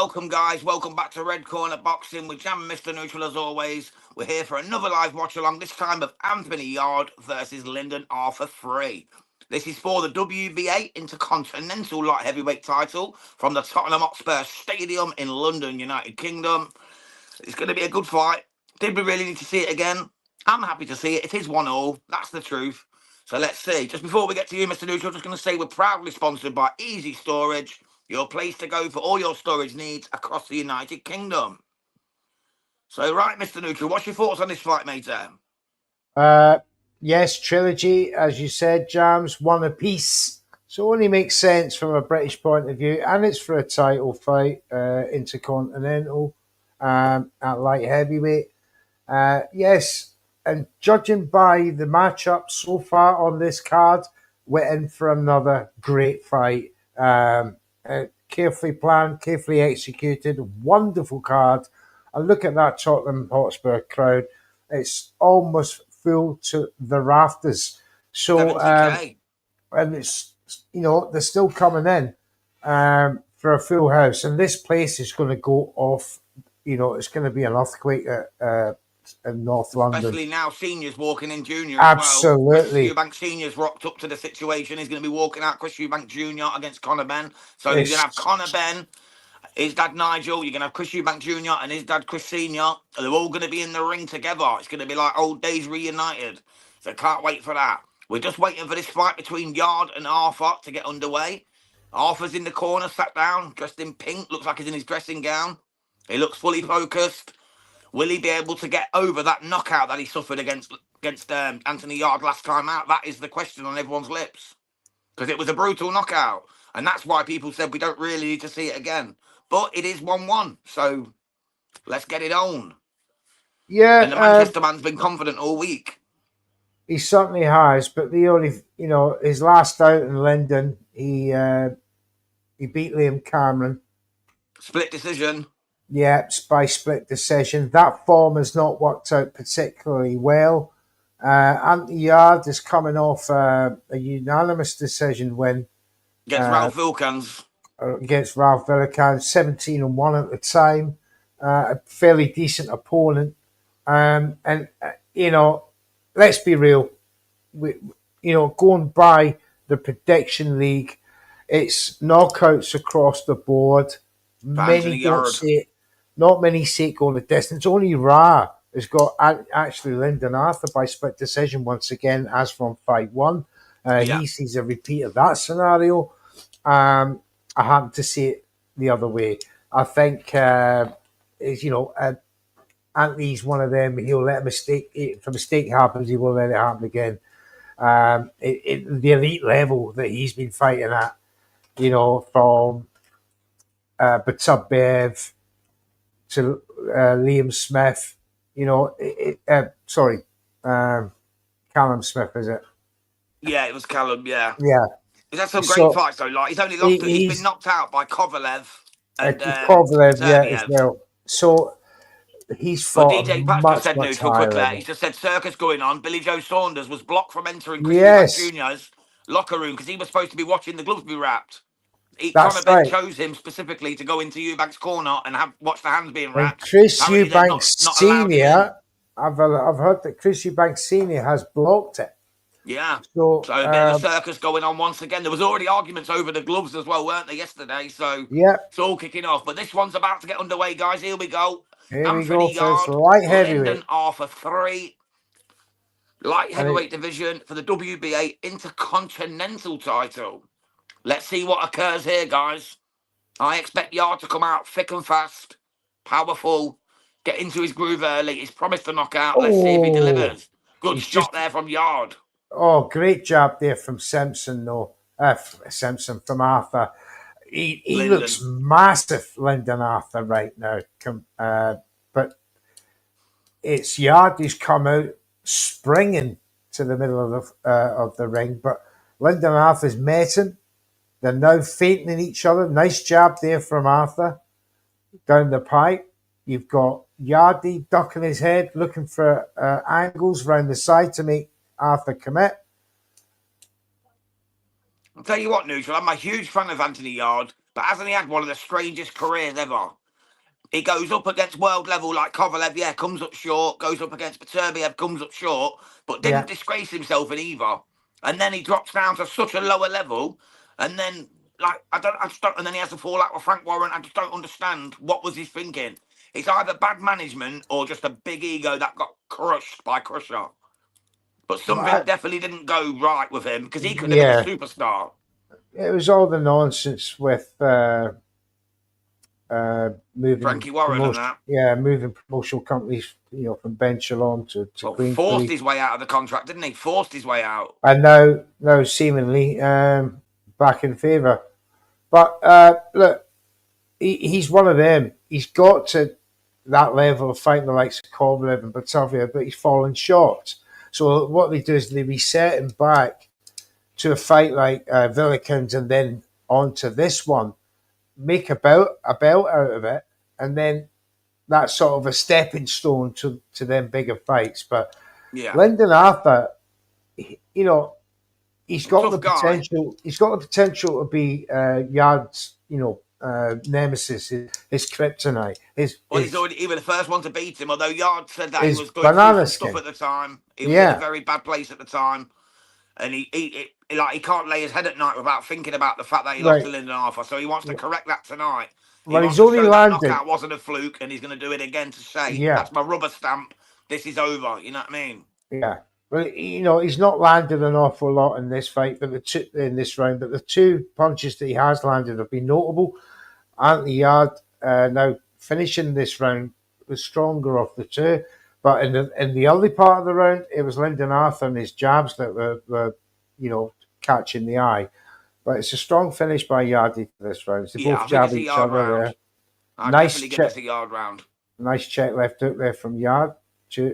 welcome, guys. Welcome back to Red Corner Boxing with Jam and Mr. Neutral as always. We're here for another live watch-along, this time of Anthony Yarde versus Lyndon Arthur 3. This is for the WBA Intercontinental Light Heavyweight title from the Tottenham Hotspur Stadium in London, United Kingdom. It's going to be a good fight. Did we really need to see it again? I'm happy to see it. It is 1-1. That's the truth. So let's see. Just before we get to you, Mr. Neutral, just going to say we're proudly sponsored by Easy Storage, your place to go for all your storage needs across the United Kingdom. So, right, Mr. Neutral, what's your thoughts on this fight, mate? Yes, trilogy, as you said, Jams, one apiece. So it only makes sense from a British point of view, and it's for a title fight, intercontinental, at light heavyweight. Yes, and judging by the matchup so far on this card, we're in for another great fight. Carefully planned, carefully executed, wonderful card. And look at that Tottenham Hotspur crowd. It's almost full to the rafters. So, and it's, you know, they're still coming in for a full house. And this place is going to go off, you know, it's going to be an earthquake in North London. Especially now seniors walking in junior Absolutely. as well. Chris Eubank Senior's rocked up to the situation. He's going to be walking out Chris Eubank Jr. against Conor Benn. So you're going to have Conor Benn, his dad Nigel, you're going to have Chris Eubank Jr. and his dad Chris Sr. They're all going to be in the ring together. It's going to be like old days reunited. So can't wait for that. We're just waiting for this fight between Yarde and Arthur to get underway. Arthur's in the corner, sat down, dressed in pink. Looks like he's in his dressing gown. He looks fully focused. Will he be able to get over that knockout that he suffered against Anthony Yarde last time out? That is the question on everyone's lips. Because it was a brutal knockout. And that's why people said we don't really need to see it again. But it is 1-1. So let's get it on. Yeah. And the Manchester man's been confident all week. He certainly has. But the only, you know, his last out in London, he beat Liam Cameron. Split decision. Yeah, by split decision. That form has not worked out particularly well. Anthony Yarde is coming off a unanimous decision win against Ralph Vilkans. Against Ralph Vilkans, 17-1 at the time. A fairly decent opponent. And you know, let's be real. Going by the prediction league, it's knockouts across the board. Many don't see it. Not many see it going the distance. Only Ra has got actually Lyndon Arthur by split decision once again, as from fight one. He sees a repeat of that scenario. I happen to see it the other way. I think, Anthony's one of them. He'll let a mistake. If a mistake happens, he will let it happen again. The elite level that he's been fighting at, you know, from Batsub to Liam Smith, you know, Callum Smith, is it? Yeah, it was Callum, yeah. Yeah. He's had some great fights, though. Like, he's only lost, he's been knocked out by Kovalev. And, Kovalev, as well. So he's fought DJ Patch just said neutral quickly. He just said circus going on. Billy Joe Saunders was blocked from entering Chris Jr.'s locker room because he was supposed to be watching the gloves be wrapped. Conor Benn chose him specifically to go into Eubank's corner and watch the hands being wrapped. And Chris Eubank Senior, I've heard that Chris Eubank Senior has blocked it. Yeah. So a bit of a circus going on once again. There was already arguments over the gloves as well, weren't there, yesterday? So it's all kicking off. But this one's about to get underway, guys. Here we go. Anthony Yarde, light heavyweight. Lyndon Arthur 3. Light heavyweight division for the WBA Intercontinental title. Let's see what occurs here, guys. I expect Yarde to come out thick and fast, powerful, get into his groove early. He's promised a knockout. Let's see if he delivers. Good shot there from Yarde. Oh, great job there from Simpson, though. From Arthur. He looks massive, Lyndon Arthur, right now. But it's Yarde who's come out springing to the middle of the ring. But Lyndon Arthur's met him. They're now feinting each other. Nice jab there from Arthur down the pipe. You've got Yarde ducking his head, looking for angles round the side to make Arthur commit. I'll tell you what, Neutral, I'm a huge fan of Anthony Yarde, but hasn't he had one of the strangest careers ever? He goes up against world level like Kovalev, yeah, comes up short. Goes up against Beterbiev, comes up short, but Yeah. didn't disgrace himself in either. And then he drops down to such a lower level, and then like I just don't. And then he has to fall out with Frank Warren. I just don't understand what was his thinking. It's either bad management or just a big ego that got crushed by Crusher. But something definitely didn't go right with him because he could have been a Yeah. superstar. It was all the nonsense with moving Frankie Warren and that. moving promotional companies, from Ben Shalom to Well, Queensbury. forced his way out of the contract, didn't he? Forced his way out. And now seemingly back in favour. But look, he's one of them. He's got to that level of fighting the likes of Kovalev and Batavia, but he's fallen short. So what they do is they reset him back to a fight like Villikins and then on to this one, make a belt out of it, and then that's sort of a stepping stone to them bigger fights. But Yeah. Lyndon Arthur, he's got the Tough guy. potential. He's got the potential to be Yarde's, nemesis, his kryptonite. He's already even the first one to beat him. Although Yarde said that he his was going banana through some skin. stuff at the time. He was in a very bad place at the time, and he can't lay his head at night without thinking about the fact that he lost to Lyndon Arthur. So he wants to correct that tonight. Well, he's only landed. That knockout wasn't a fluke, and he's going to do it again to say that's my rubber stamp. This is over. You know what I mean? Yeah. Well, he's not landed an awful lot in this fight, but in this round. But the two punches that he has landed have been notable. Anthony Yarde now finishing this round was stronger of the two, but in the early part of the round, it was Lyndon Arthur and his jabs that were catching the eye. But it's a strong finish by Yarde this round. They both jab each other there. Nice check. Give this a Yarde round. Nice check left hook there from Yarde.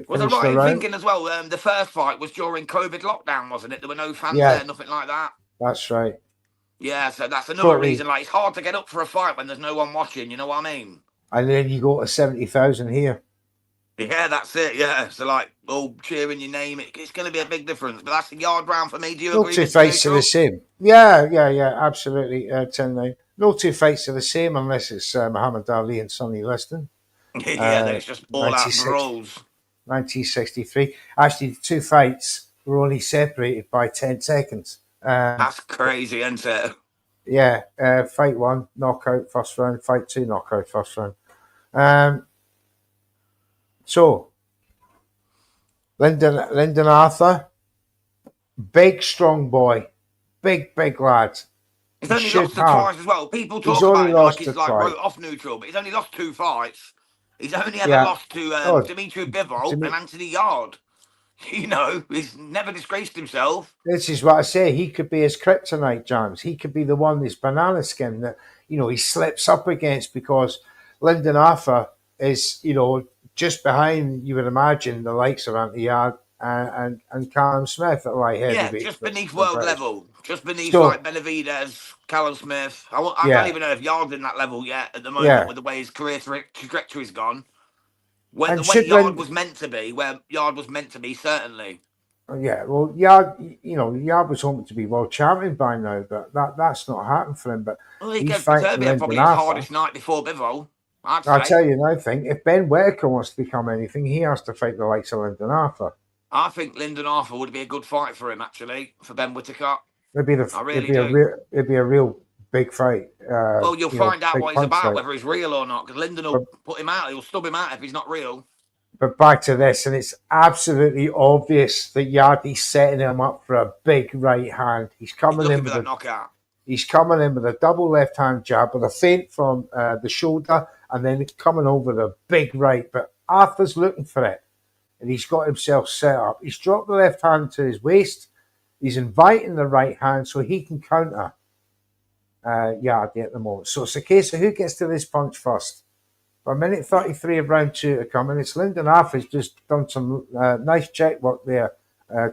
Was I right in thinking as well? The first fight was during COVID lockdown, wasn't it? There were no fans there, nothing like that. That's right. Yeah, so that's another reason. Like, it's hard to get up for a fight when there's no one watching. You know what I mean? And then you go to 70,000 here. Yeah, that's it. Yeah, so like all cheering your name, it's going to be a big difference. But that's a Yarde round for me. Do you agree? No two fights are the same. Yeah, absolutely. 10-9. No two fights are the same unless it's Muhammad Ali and Sonny Liston. Then it's just all out brawls. 1963. Actually, the two fights were only separated by 10 seconds. That's crazy, isn't it? Yeah. Fight 1, knockout first round. Fight 2, knockout first round. So, Lyndon Arthur, big, strong boy. Big lad. He's only lost twice as well. People talk about it like he's like wrote off neutral, but he's only lost 2 fights. He's only ever lost to Dimitri Bivol and Anthony Yarde. He's never disgraced himself. This is what I say. He could be his kryptonite, James. He could be the one, this banana skin that, he slips up against, because Lyndon Arthur is, just behind, you would imagine, the likes of Anthony Yarde and Callum Smith at light heavyweight. Yeah, just beneath world level. Just beneath like Benavidez, Callum Smith. I don't even know if Yarde's in that level yet at the moment with the way his career trajectory's gone. The way Yarde was meant to be, where Yarde was meant to be, certainly. Yeah, well, Yarde was hoping to be world champion by now, but that's not happened for him. But he gave Beterbiev probably his hardest night before Bivol. I'll tell you now, if Ben Whitaker wants to become anything, he has to fight the likes of Lyndon Arthur. I think Lyndon Arthur would be a good fight for him, actually, for Ben Whitaker. It'd be a real big fight. Well, you'll find out what he's about, whether he's real or not, because Lyndon will put him out. He'll stub him out if he's not real. But back to this, and it's absolutely obvious that Yarde's setting him up for a big right hand. He's coming in with a knockout. He's coming in with a double left hand jab with a feint from the shoulder, and then coming over the big right. But Arthur's looking for it, and he's got himself set up. He's dropped the left hand to his waist. He's inviting the right hand so he can counter Yarde at the moment. So it's a case of who gets to this punch first. For minute 33 of round 2 to come, and it's Lyndon Arthur's just done some nice check work there,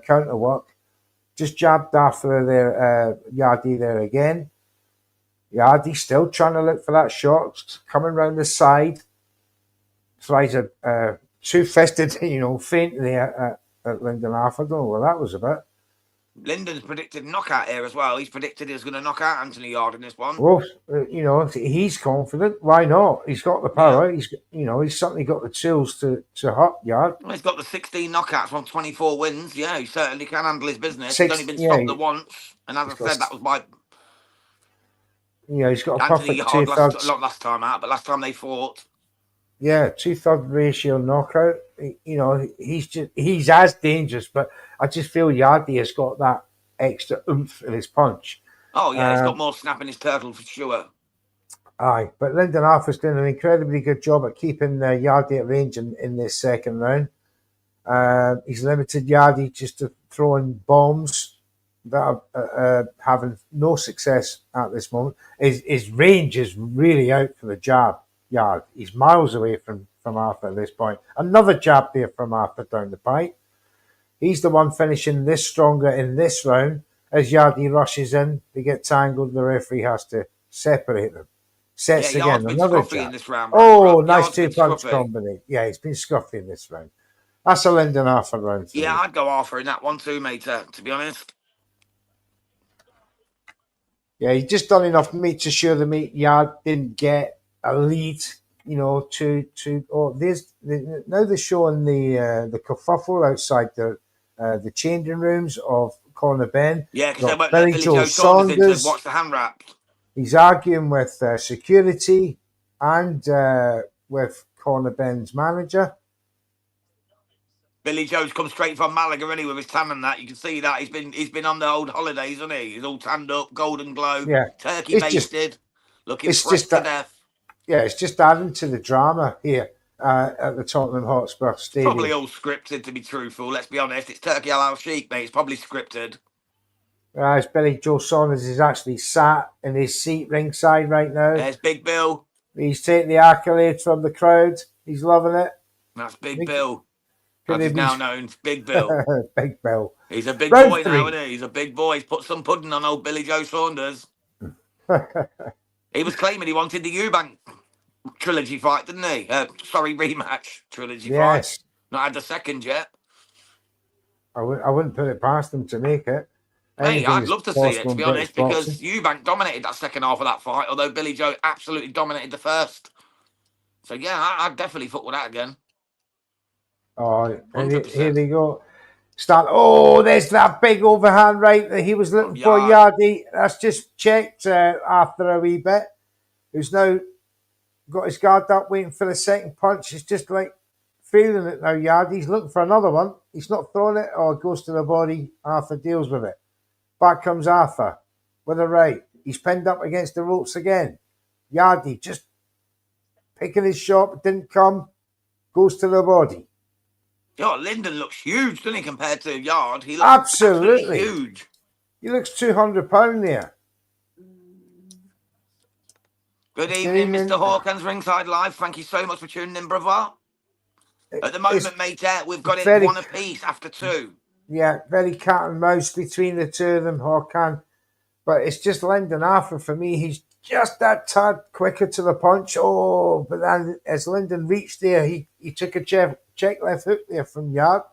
counter work. Just jabbed Arthur there, Yarde there again. Yarde still trying to look for that shot, coming round the side. Tries a two-fisted, feint there at Lyndon Arthur. I don't know what that was about. Lyndon's predicted knockout here as well. He's predicted he's going to knock out Anthony Yarde in this one. Well, he's confident. Why not? He's got the power. He's certainly got the tools to hurt Yarde. Well, he's got the 16 knockouts from 24 wins. Yeah, he certainly can handle his business. He's only been stopped the once, and as I said, that was by he's got a Anthony perfect Yarde not last time out, but last time they fought. Yeah, 2/3 ratio knockout. He's as dangerous, but I just feel Yarde has got that extra oomph in his punch. Oh yeah, he's got more snap in his turtle for sure. Aye, but Lyndon Arthur's doing an incredibly good job at keeping Yarde at range in this second round. He's limited Yarde just to throwing bombs that are having no success at this moment. His range is really out for the jab. Yarde. He's miles away from Arthur at this point. Another jab there from Arthur down the pipe. He's the one finishing this stronger in this round. As Yarde rushes in, they get tangled. The referee has to separate them. Sets again. Another jab. In this round, nice 2-punch combination. Yeah, he's been scruffy in this round. That's a Lyndon Arthur round. Yeah, I'd go Arthur in that one too, mate, to be honest. Yeah, he's just done enough meat to show the meat Yarde didn't get a lead, now they're showing the kerfuffle outside the changing rooms of Corner Ben. Yeah, because they won't let Billy Joe Saunders watch the hand wrap. He's arguing with security and with Corner Ben's manager. Billy Joe's come straight from Malaga, really, with his tan and that. You can see that he's been on the old holidays, hasn't he? He's all tanned up, golden glow, turkey basted, looking fresh to death. Yeah, it's just adding to the drama here at the Tottenham Hotspur Stadium. Probably all scripted, to be truthful. Let's be honest. It's Turkey Al Sheikh, mate. It's probably scripted. As Billy Joe Saunders is actually sat in his seat ringside right now. There's Big Bill. He's taking the accolades from the crowd. He's loving it. That's Big Bill. As he's now known, Big Bill. Big Bill. He's a big boy now, isn't he? He's a big boy. He's put some pudding on old Billy Joe Saunders. He was claiming he wanted the Eubank trilogy fight, didn't he? Rematch trilogy fight. Not had the second yet. I wouldn't put it past him to make it. Hey, I'd love to see it, to be honest, because Eubank dominated that second half of that fight, although Billy Joe absolutely dominated the first. So, yeah, I'd definitely fuck with that again. Oh, here they go. There's that big overhand right that he was looking for, Yarde. That's just checked after a wee bit. Who's now got his guard up, waiting for the second punch. He's just like feeling it now, Yarde. He's looking for another one. He's not throwing it, or it goes to the body. Arthur deals with it. Back comes Arthur with a right. He's pinned up against the ropes again. Yarde just picking his shot, didn't come. Goes to the body. Lyndon looks huge, doesn't he, compared to Yarde? He looks absolutely huge. He looks 200 pounds there. Good evening, Mr. Hawkins, Ringside Live. Thank you so much for tuning in, brother. At the moment, mate, we've got it one apiece after two. Yeah, very cat and mouse between the two of them, Hawkins. But it's just Lyndon Arthur for me. He's just that tad quicker to the punch. Oh, but then as Lyndon reached there, he took a check left hook there from Yarde.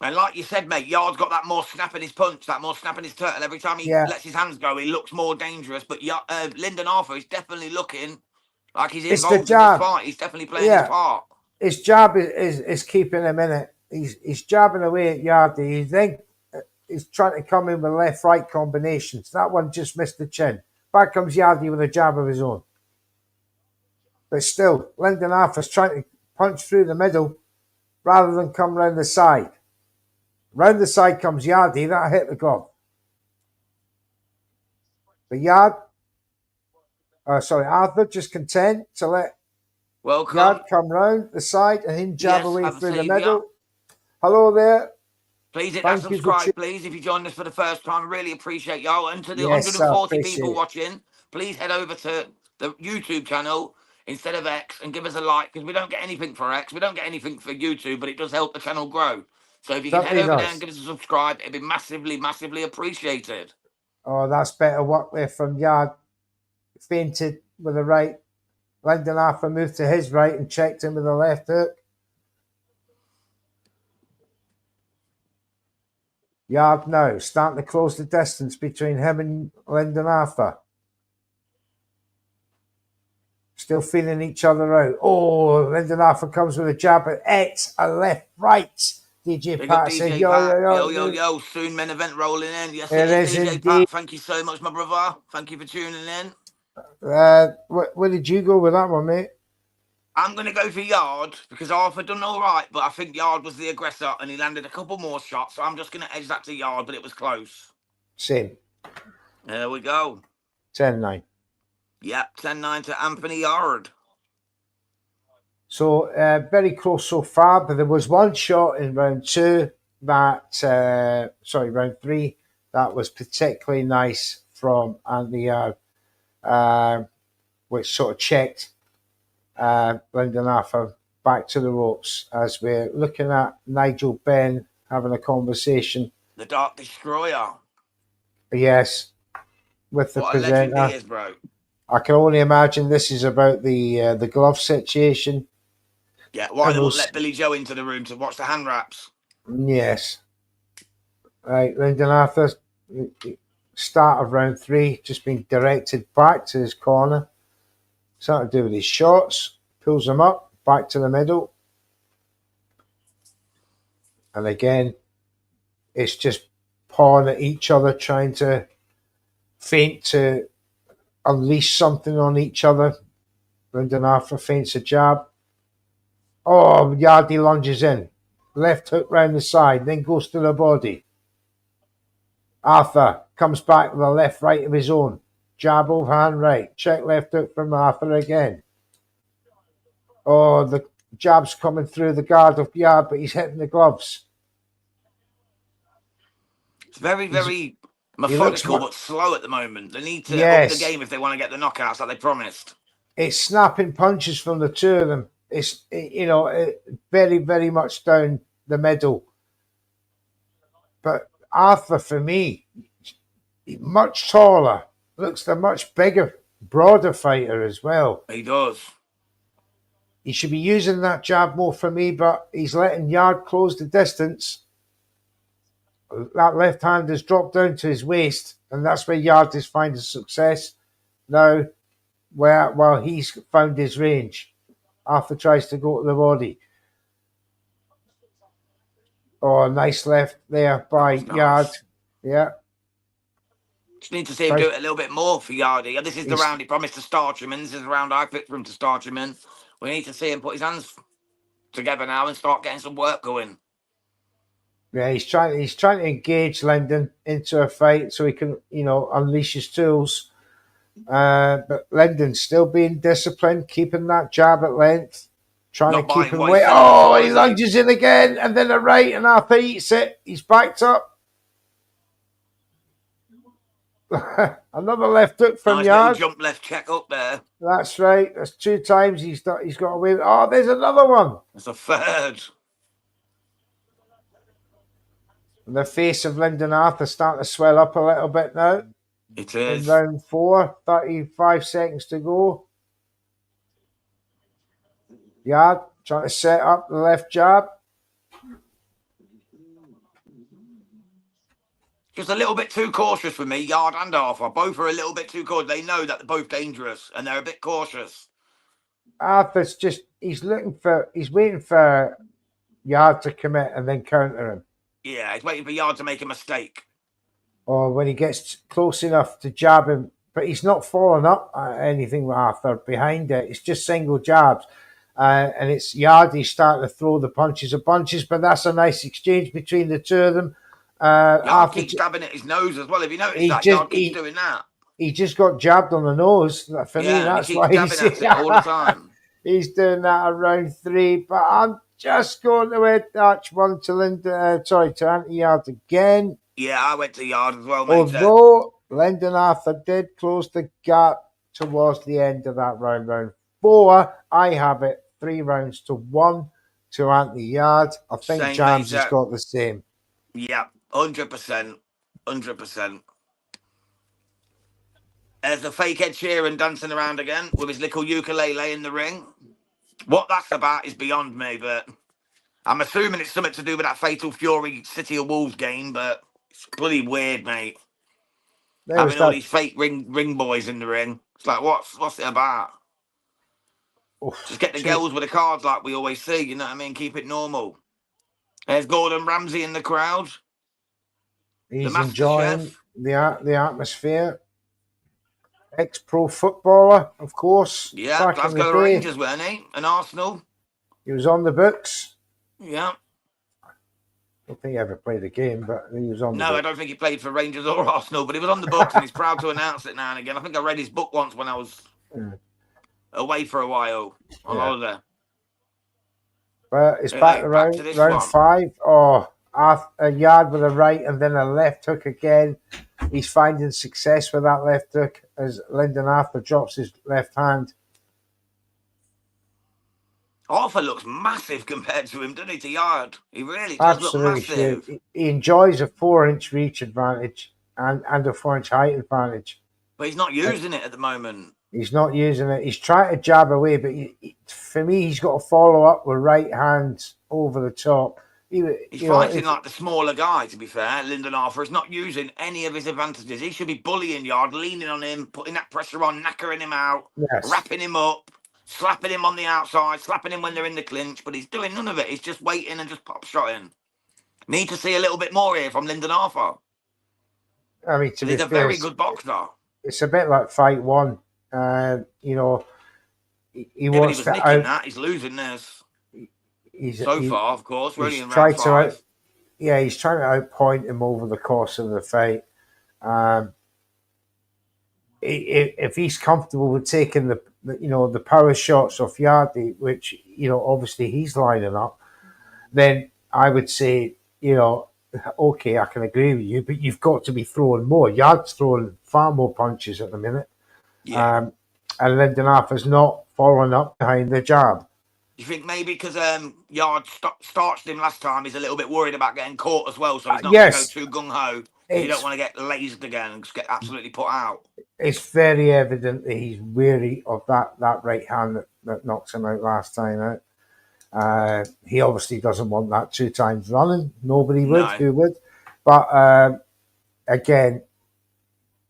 And like you said, mate, Yarde's got that more snap in his punch, that more snap in his turtle. Every time he lets his hands go, he looks more dangerous. But Lyndon Arthur is definitely looking like he's involved in this fight. He's definitely playing his part. His jab is keeping him in it. He's jabbing away at Yarde. He's trying to come in with left-right combinations. That one just missed the chin. Back comes Yarde with a jab of his own. But still, Lyndon Arthur's trying to punch through the middle rather than come round the side. Round the side comes Yarde. That hit the glove. But Arthur just content to let Yarde come round the side and him jab away through the middle. Hello there. Please hit that subscribe, please. If you joined us for the first time, really appreciate y'all. And to the 140 people watching, please head over to the YouTube channel instead of X and give us a like, because we don't get anything for X. We don't get anything for YouTube, but it does help the channel grow. So if you can head over there and give us a subscribe, it'd be massively, massively appreciated. Oh, that's better work there from Yarde. Fainted with a right. Lyndon Arthur moved to his right and checked him with a left hook. Yarde now, starting to close the distance between him and Lyndon Arthur. Still feeling each other out. Oh, Lyndon Arthur comes with a jab at X, a left, right. DJ Big up Pat said, DJ yo, Pat. yo, Yo, yo, yo. yo. Soon main event rolling in. Yes, it It is is DJ indeed. Pat. Thank you so much, my brother. Thank you for tuning in. Where did you go with that one, mate? I'm going to go for Yarde because Arthur done all right, but I think Yarde was the aggressor and he landed a couple more shots. So I'm just going to edge that to Yarde, but it was close. Same. There we go. 10-9. Yep, 10-9 to Anthony Yarde. So very close so far, but there was one shot in round two that, round three, that was particularly nice from Anthony Yarde, which sort of checked Lyndon Arthur back to the ropes as we're looking at Nigel Benn having a conversation. The Dark Destroyer. Yes, with the What a legend presenter. he is, bro. I can only imagine this is about the glove situation. Yeah, why they won't let Billy Joe into the room to watch the hand wraps. Yes. Right, Lyndon Arthur, start of round three, just being directed back to his corner. Something to do with his shots, pulls them up, back to the middle. And again, it's just pawing at each other, trying to feint to unleash something on each other. Lyndon Arthur feints a jab. Oh, Yarde lunges in. Left hook round the side, then goes to the body. Arthur comes back with a left right of his own. Jab overhand right. Check left hook from Arthur again. Oh, the jab's coming through the guard of Yarde, but he's hitting the gloves. It's very, very methodical but slow at the moment. They need to up the game if they want to get the knockouts like they promised. It's snapping punches from the two of them. It's, very, very much down the middle. But Arthur, for me, much taller, looks a much bigger, broader fighter as well. He does. He should be using that jab more for me, but he's letting Yarde close the distance. That left hand has dropped down to his waist, and that's where Yarde is finding success now, while he's found his range. Arthur tries to go to the body. Oh, nice left there by Yarde. Yeah. Just need to see him do it a little bit more for Yarde. This is the round he promised to start him in. This is the round I picked for him to start him in. We need to see him put his hands together now and start getting some work going. Yeah, he's trying to engage Lyndon into a fight so he can, unleash his tools. But Lyndon's still being disciplined, keeping that jab at length, trying to keep him away. Oh, he lunges in again, and then a right, and Arthur eats it. He's backed up. Another left hook from Yarde. Nice jump left check up there. That's right. That's 2 times he's got away. Oh, there's another one. That's a third. The face of Lyndon Arthur starting to swell up a little bit now. It is. In round 4, 35 seconds to go. Yarde trying to set up the left jab. Just a little bit too cautious for me, Yarde and Arthur. Both are a little bit too cautious. They know that they're both dangerous, and they're a bit cautious. Arthur's he's waiting for Yarde to commit and then counter him. Yeah, he's waiting for Yarde to make a mistake. Or when he gets close enough to jab him, but he's not following up anything with Arthur behind it. It's just single jabs. And it's Yarde starting to throw the punches of bunches, but that's a nice exchange between the two of them. Yarde keeps stabbing at his nose as well. Have you noticed that? Yarde keeps doing that. He just got jabbed on the nose. For me, that's why he's stabbing at it all the time. He's doing that around 3, but I'm just going to attach one to Anthony Yarde again. Yeah, I went to Yarde as well, mate. Although Lyndon Arthur did close the gap towards the end of that round 4, I have it 3 rounds to 1 to Anthony Yarde. I think James has got the same. Yeah, 100%. 100%. There's the fake Ed Sheeran dancing around again with his little ukulele in the ring. What that's about is beyond me, but I'm assuming it's something to do with that Fatal Fury City of Wolves game, but It's bloody weird, mate. There was Having all that. these fake ring boys in the ring. It's like, what's it about? Just Oof, get the two. girls with the cards like we always see, you know what I mean? Keep it normal. There's Gordon Ramsay in the crowd, the He's Master enjoying Chef. the atmosphere. Ex-pro footballer, of course, Yeah, back in the Glasgow day. Rangers, weren't he? And Arsenal. He was on the books. Yeah. I don't think he ever played a game, but he was on the No, I books. don't think he played for Rangers or Arsenal, but he was on the books and he's proud to announce it now and again. I think I read his book once when I was Yeah. away for a while on Yeah. holiday. But it's back Anyway, to back to this round one. 5. Oh, a Yard with a right and then a left hook again. He's finding success with that left hook as Lyndon Arthur drops his left hand. Arthur looks massive compared to him, doesn't he, to Yard? He really does look Absolutely. massive. He enjoys a 4-inch reach advantage and a 4-inch height advantage. But he's not using it at the moment. He's not using it. He's trying to jab away, but for me, he's got to follow up with right hands over the top. He's fighting like the smaller guy, to be fair. Lyndon Arthur is not using any of his advantages. He should be bullying Yard, leaning on him, putting that pressure on, knackering him out, yes. wrapping him up, slapping him on the outside, slapping him when they're in the clinch. But he's doing none of it. He's just waiting and just pop shotting. Need to see a little bit more here from Lyndon Arthur. I mean, to be He's a fair, very good boxer. it's a bit like fight one. You know, he But wants he was to nicking that. He's losing this. So far, of course. We're only in round 5. He's trying to outpoint him over the course of the fight. If he's comfortable with taking the power shots off Yarde, which obviously he's lining up, then I would say okay, I can agree with you, but you've got to be throwing more. Yard's throwing far more punches at the minute. Yeah. And Lyndon Arthur's not following up behind the jab. You think maybe because Yard starched him last time, he's a little bit worried about getting caught as well, so he's not going to go too gung-ho. You don't want to get lased again and just get absolutely put out. It's very evident that he's wary of that right hand that knocks him out last time out. He obviously doesn't want that 2 times running. Nobody would. No. Who would? But again,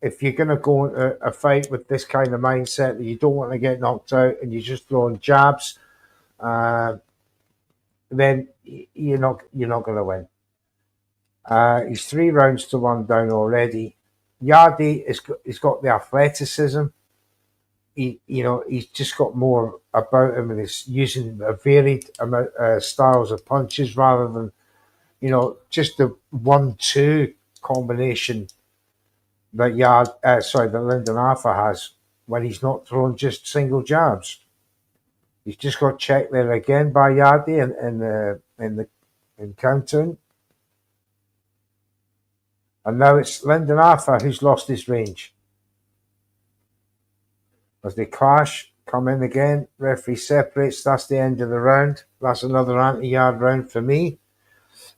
if you're going to go into a fight with this kind of mindset that you don't want to get knocked out and you're just throwing jabs, then you're not going to win. He's 3 rounds to 1 down already. Yarde has got the athleticism. He's just got more about him, and he's using a varied amount styles of punches rather than just the 1-2 combination that Lyndon Arthur has when he's not throwing just single jabs. He's just got checked there again by Yarde in countering. And now it's Lyndon Arthur who's lost his range. As they clash, come in again, referee separates, that's the end of the round. That's another anti-Yarde round for me.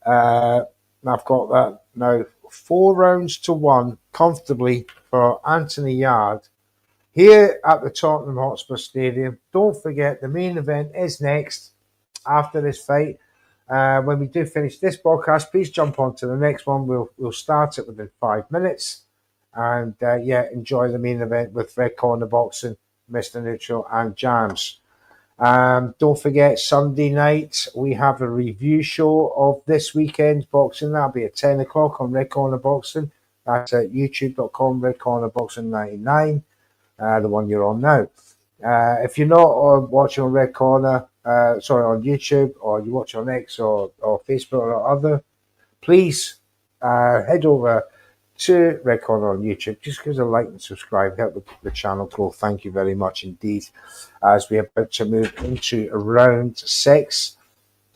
I've got that now 4 rounds to 1 comfortably for Anthony Yarde here at the Tottenham Hotspur Stadium. Don't forget, the main event is next after this fight. When we do finish this podcast, please jump on to the next one. We'll start it within 5 minutes. And enjoy the main event with Red Corner Boxing, Mr. Neutral, and Jams. Don't forget, Sunday night, we have a review show of this weekend's boxing. That'll be at 10 o'clock on Red Corner Boxing. That's at youtube.com, Red Corner Boxing 99, the one you're on now. If you're not watching on Red Corner, on YouTube, or you watch on X or Facebook or other, please head over to Red Corner on YouTube. Just give us a like and subscribe. Help the channel grow. Thank you very much indeed. As we're about to move into round 6,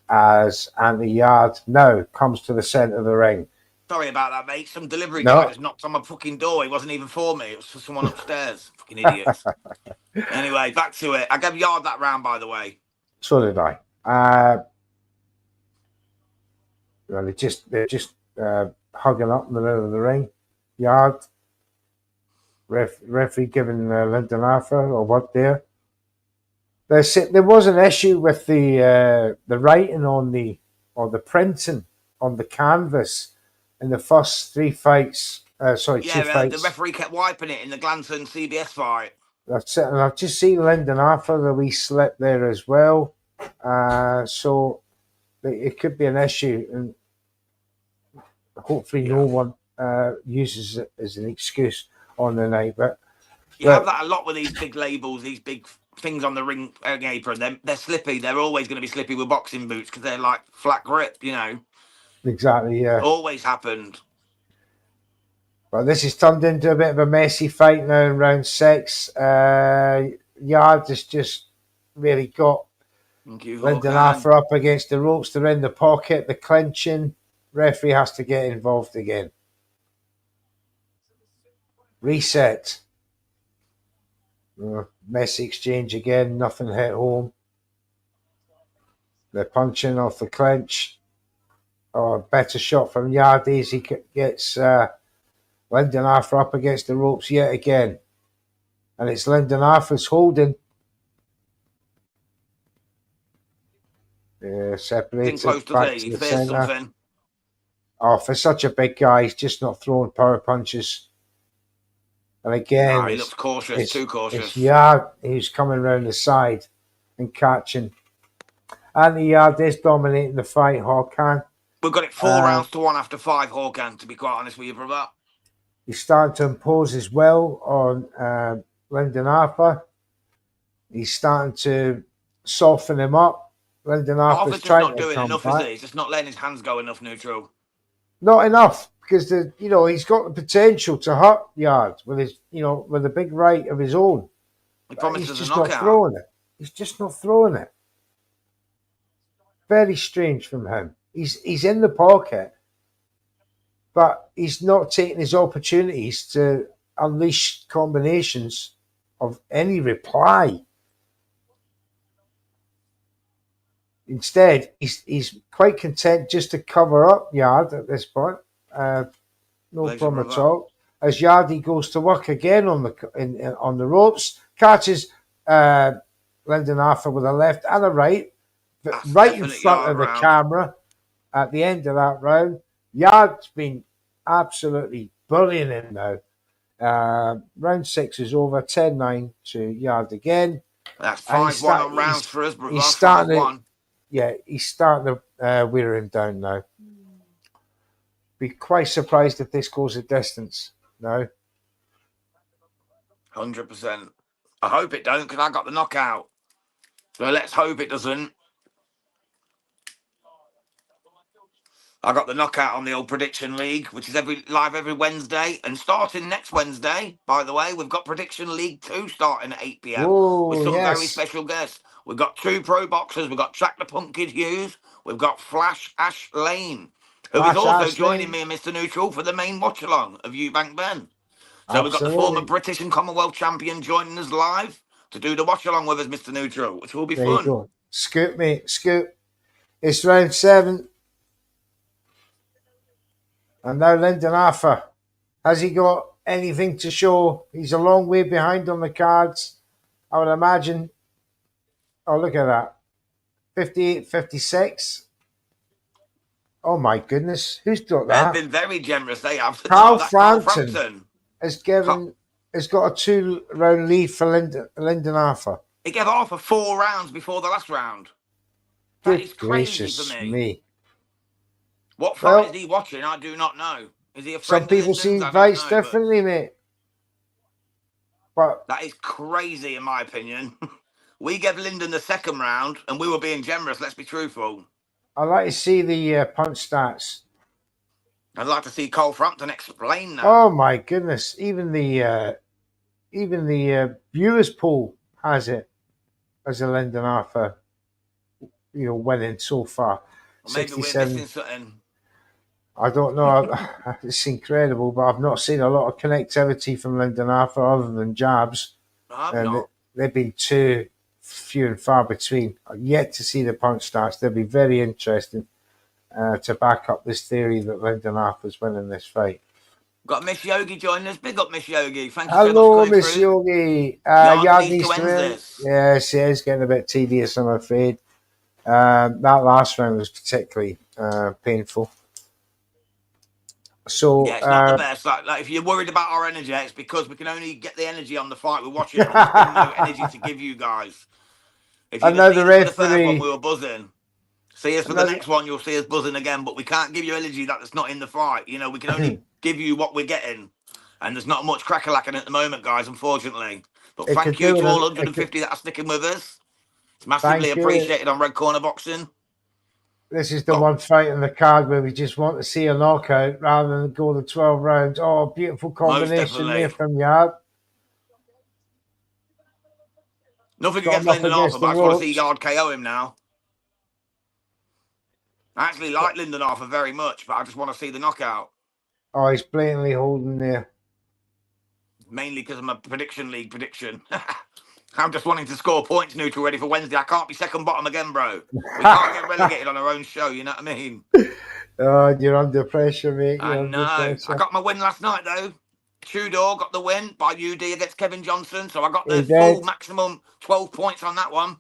as Anthony Yarde now comes to the centre of the ring. Sorry about that, mate. Some delivery guy just knocked on my fucking door. He wasn't even for me. It was for someone upstairs. Fucking idiots. Anyway, back to it. I gave Yarde that round, by the way. So did I. Well, they're just hugging up in the middle of the ring. Yarde, referee giving Lyndon Arthur or what there. There was an issue with the writing on the printing on the canvas in the first two fights. The referee kept wiping it in the Glanton CBS fight. That's it. And I've just seen Lyndon Arthur, the wee slip there as well. So it could be an issue, and hopefully no one uses it as an excuse on the night. But you have that a lot with these big labels, these big things on the ring apron. They're slippy. They're always going to be slippy with boxing boots because they're like flat grip, you know. Exactly, yeah. Always happened. But this has turned into a bit of a messy fight now in round 6. Yarde has just really got Lyndon Arthur up against the ropes. They're in the pocket, the clinching. Referee has to get involved again. Reset. Messy exchange again. Nothing hit home. The punching off the clinch. A better shot from Yarde as he gets Lyndon Arthur up against the ropes yet again. And it's Lyndon Arthur's holding. Separated close to back to the centre. Oh, for such a big guy, he's just not throwing power punches. And again, he looks cautious, too cautious. It's Yarde who's coming around the side and catching. Anthony Yarde is dominating the fight, Hawkan. We've got it 4 rounds to 1 after 5, Hawkan, to be quite honest with you, brother. He's starting to impose his will on Lyndon Arthur. He's starting to soften him up. Lyndon Arthur's trying not doing enough, is he? He's just not letting his hands go enough, neutral. Not enough, because he's got the potential to hurt Yarde with his, with a big right of his own. He promises he's just a knockout. Not throwing it. He's just not throwing it. Very strange from him. He's in the pocket, but he's not taking his opportunities to unleash combinations of any reply. Instead, he's quite content just to cover up Yarde at this point. No problem at all. As Yarde goes to work again on the ropes, catches Lyndon Arthur with a left and a right, right in front of the camera at the end of that round. Yarde's been absolutely bullying him now. Round 6 is over, 10-9 to Yarde again. That's 5-1 on rounds for us, brother. He's starting to wear him down now. Be quite surprised if this goes a distance now. 100%. I hope it don't, because I got the knockout. So let's hope it doesn't. I got the knockout on the old Prediction League, which is live every Wednesday. And starting next Wednesday, by the way, we've got Prediction League 2 starting at 8 p.m. with some very special guests. We've got 2 pro boxers. We've got Track the Punk Kid Hughes. We've got Flash Ash Lane, who is also joining me and Mr. Neutral for the main watch-along of Eubank Ben. So we've got the former British and Commonwealth champion joining us live to do the watch-along with us, Mr. Neutral, which will be fun. You go. Scoop, mate. Scoop. It's round 7. And now Lyndon Arthur. Has he got anything to show? He's a long way behind on the cards. I would imagine. Oh, look at that. 58, 56. Oh, my goodness. Who's got that? They've been very generous. They have. Carl Frampton has got a 2-round lead for Lyndon Arthur. He gave Arthur 4 rounds before the last round. That is crazy for me. What fight is he watching? I do not know. Is he a friend Some people see fights differently, mate. But that is crazy, in my opinion. We gave Lyndon the 2nd round, and we were being generous. Let's be truthful. I'd like to see the punch stats. I'd like to see Cole Frampton explain that. Oh my goodness! Even the viewers poll has it as a Lyndon Arthur, winning so far. Well, maybe 67. We're missing something. I don't know. It's incredible, but I've not seen a lot of connectivity from Lyndon Arthur other than jabs. They've been too few and far between. I've yet to see the punch stats. They'll be very interesting to back up this theory that Lyndon Arthur's winning this fight. Got Miss Yogi joining us. Big up, Miss Yogi. Thank you Hello, so much. Miss Yogi. Yarde needs to win this. Yes, it is getting a bit tedious, I'm afraid. That last round was particularly painful. So Yeah, it's not the best. Like if you're worried about our energy, it's because we can only get the energy on the fight we're watching, and there's been no energy to give you guys. If I you'd have know the seen us for the first one, we referee. were buzzing. See us for the Another, next one, you'll see us buzzing again. But we can't give you energy that's not in the fight. You know, we can only give you what we're getting, and there's not much crack-a-lacking at the moment, guys. Unfortunately, but it thank could you do to all it. It could, 150 that are sticking with us. It's massively thank you. appreciated on Red Corner Boxing. This is the Got one fight in the card where we just want to see a knockout rather than go the 12 rounds. Oh, beautiful most combination there definitely from Yarde. nothing Got him against up Lyndon Arthur, against but the I just want to see ropes. Yard KO him now. I actually like Lyndon Arthur very much, but I just want to see the knockout. Oh, he's blatantly holding there. Mainly because of my prediction league prediction. I'm just wanting to score points neutral ready for Wednesday. I can't be second bottom again, bro. We can't get relegated on our own show, you know what I mean? Oh, you're under pressure, mate. You're I under know. I pressure. got my win last night, though. Tudor got the win by UD against Kevin Johnson. So I got He the full did. maximum 12 points on that one.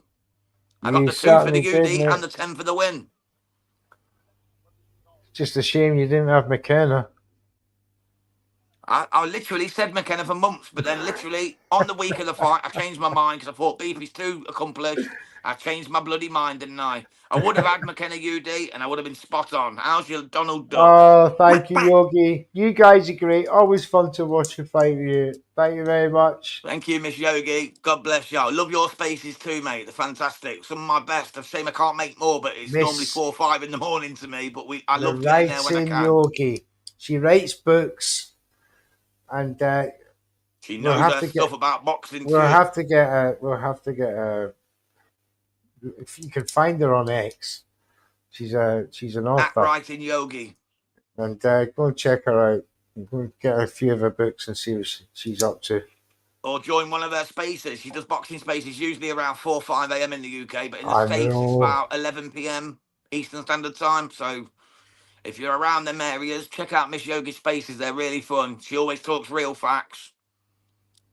I got You the 2 for the certainly did, UD mate. and the 10 for the win. Just a shame you didn't have McKenna. I literally said McKenna for months, but then literally on the week of the fight, I changed my mind because I thought Beefy's too accomplished. I changed my bloody mind, didn't I? I would have had McKenna UD and I would have been spot on. How's your Donald Duck? Oh, thank Whack, you, bang. Yogi. You guys are great. Always fun to watch a fight with you. Thank you very much. Thank you, Miss Yogi. God bless you. I love your spaces too, mate. They're fantastic. Some of my best. I've shame I can't make more, but it's normally Miss 4 or 5 in the morning to me. But I the love getting there when I writing can. Yogi. She writes books, and She we'll knows have her to get stuff about boxing we'll too. have to get a if you can find her on X. She's an At author, writing Yogi. and go and check her out. Go and get a few of her books and see what she's up to. Or join one of her spaces. She does boxing spaces usually around 4 or 5 a.m. in the UK, but in the I States it's know. about 11 p.m. Eastern Standard Time. So if you're around them areas, check out Miss Yogi's spaces. They're really fun. She always talks real facts,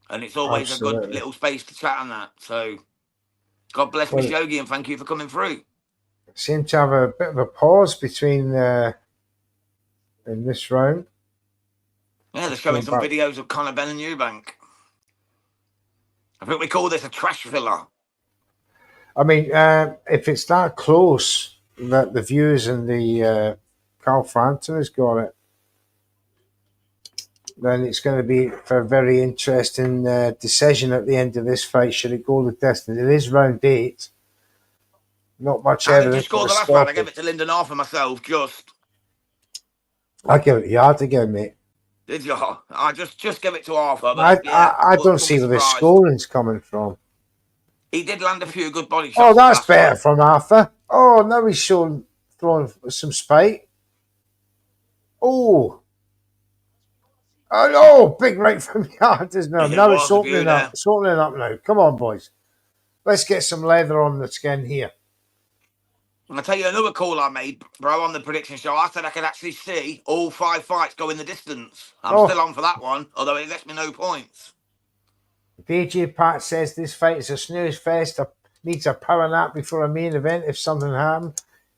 and it's always a good Absolutely. little space to chat on that. So God bless Miss Well, Yogi and thank you for coming through. seem to have a bit of a pause between in this round. Yeah, they're Let's showing go some back. videos of Conor Ben and Eubank. I think we call this a trash filler. I mean, if it's that close that the views and the Carl Frampton has got it, then it's going to be for a very interesting decision at the end of this fight. Should it go the distance? It is round 8. Not much How did you evidence of score a the last round? I gave stoppage. it to Lyndon Arthur myself, just. I give it Yard again, mate. Did you? I just give it to Arthur, I, but yeah, I, I don't wouldn't see be where the surprised. scoring's coming from. He did land a few good body Oh, shots his that's last better fight. from Arthur. Oh, now he's showing throwing some spite. Oh, oh, big right from Yard, isn't it? It Now it's was a few opening up. there. It's opening up now. Come on, boys. Let's get some leather on the skin here. I'll tell you another call I made, bro, on the prediction show. I said I could actually see all 5 fights go in the distance. I'm Oh, still on for that one, although it gets me no points. VJ Pat says this fight is a snooze fest. Needs a power nap before a main event if something happens.